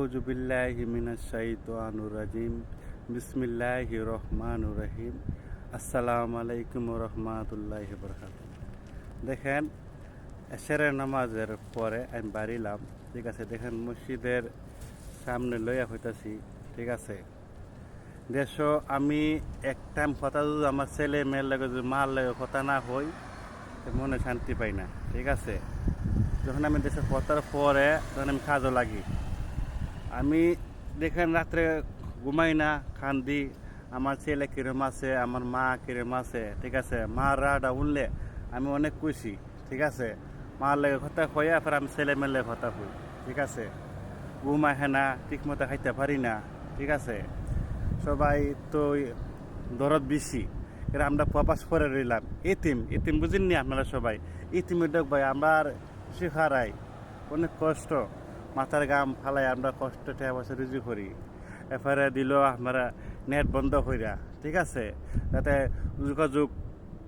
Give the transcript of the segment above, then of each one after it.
আউযু বিল্লাহি মিনাশ শাইতানির রাজিম। বিসমিল্লাহির রহমানির রহিম। আসসালামু আলাইকুম ওয়া রাহমাতুল্লাহি ওয়া বারাকাতুহু। দেখেন, এশারের নামাজের পরে আমি বাড়িলাম, ঠিক আছে। দেখেন, মসজিদের সামনে লইয়া হইতাছি, ঠিক আছে। দেশ আমি এক টাইম কথা যদি আমার ছেলে মেয়ের লাগে যদি মার লাগে কথা না হই, মনে শান্তি পাই না, ঠিক আছে। যখন আমি দেশে কথার পরে তখন আমি কাজও লাগি। আমি দেখেন রাত্রে ঘুমাই না, কান্দি। আমার ছেলে কিরম আছে, আমার মা কিরম আছে, ঠিক আছে। মার রাডা উনলে আমি অনেক খুশি, ঠিক আছে। মার লেগে কথা হইয়া ফের আমি ছেলে মেলে কথা হই, ঠিক আছে। ঘুম আহে না, ঠিক মতো খাইতে পারি না, ঠিক আছে। সবাই তো দরদ বেশি, এরা আমরা প্রবাস করে রইলাম। ইতিম ইতিম বুঝিনি আপনারা সবাই। ইতিমের ডক ভাই আমার শিখারাই অনেক কষ্ট, মাথার গাম ফালাই আমরা কষ্ট টেয়া বছর রুজু করি। এরপরে দিল আমরা নেট বন্ধ কইরা, ঠিক আছে, যাতে যোগাযোগ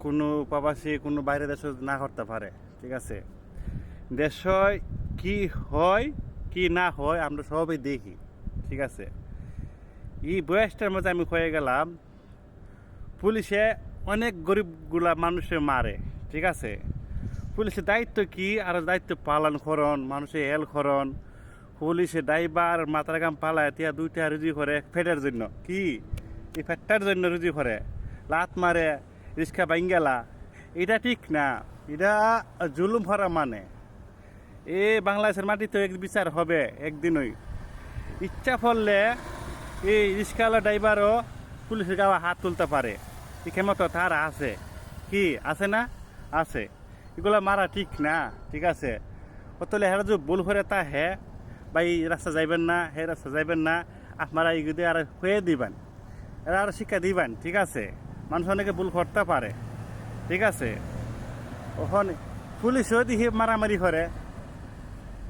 কোনো প্রবাসী কোনো বাইরে দেশ না করতে পারে, ঠিক আছে। দেশ কি হয় কি না হয় আমরা সবই দেখি, ঠিক আছে। এই বয়সটার মধ্যে আমি হয়ে গেলাম, পুলিশে অনেক গরিবগুলা মানুষে মারে, ঠিক আছে। পুলিশের দায়িত্ব কি, আর দায়িত্ব পালন করন, মানুষের হেল করন। পুলিশে ড্রাইভার মাথার গাম পালায় তিয়া দুইটা রুজি করে ফেটের জন্য, কি এই ফেটটার জন্য রুজি করে, লাত মারে, রিক্সা বাইঙ্গেলা। এটা ঠিক না, এটা জুলুম ভরা মানে। এ বাংলাদেশের মাটিতে এক বিচার হবে একদিনই। ইচ্ছা করলে এই রিক্সাওয়ালা ড্রাইভারও পুলিশের গাওয়া হাত তুলতে পারে, এই ক্ষমতা তার আছে, কি আছে না আছে। এগুলো মারা ঠিক না, ঠিক আছে। অতলে হেরা যে ভুল করে তা হে বা এই রাস্তা যাইবেন না, হে রাস্তা যাইবেন না, আপনারা এগুলি আর হয়ে দিবেন, এরা আর শিক্ষা দিবেন, ঠিক আছে। মানুষ অনেকে ভুল করতে পারে, ঠিক আছে। ওখানে পুলিশও দিয়ে মারামারি করে।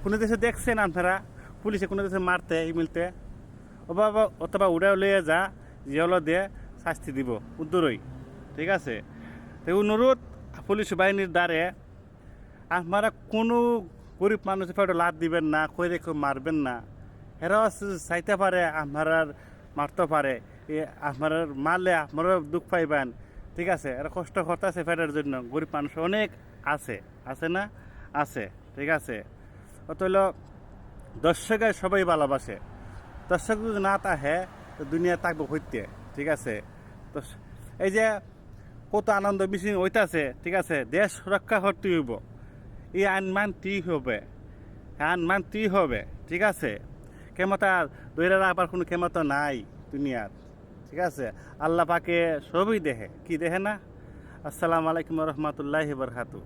কোনো দেশে দেখছেন আপনারা পুলিশে কোনো দেশে মারতে ই মিলতে? অথবা উড়াও লইয়ে যা জিয়ালো দিয়ে শাস্তি দিব উদ্দরই, ঠিক আছে। তো অনুরোধ পুলিশ বাহিনীর দ্বারে আপনারা কোনো গরিব মানুষের পেটে লাভ দিবেন না, কই রেখে মারবেন না। এরাও চাইতে পারে আপনারা মারতে পারে, আপনারা মারলে আপনারাও দুঃখ পাইবেন, ঠিক আছে। এরা কষ্ট করতে আছে পেটের জন্য, গরিব মানুষ অনেক আছে, আছে না আছে, ঠিক আছে। অত হইল দর্শকের সবাই ভালোবাসে, দর্শক যদি না তাহে তো দুনিয়া থাকবো হইতে, ঠিক আছে। তো এই যে কত আনন্দ মিছিল হইতাছে, ঠিক আছে। দেশ রক্ষা করতে হইব, এই আইন মানতেই হবে, আইন মানতেই হবে, ঠিক আছে। ক্ষমতা দৈরা রাখার কোনো ক্ষমতা নাই দুনিয়ার, ঠিক আছে। আল্লাহ পাকে সবই দেখে, কি দেখে না। আসসালামু আলাইকুম রহমতুল্লাহি বারকাতুহু।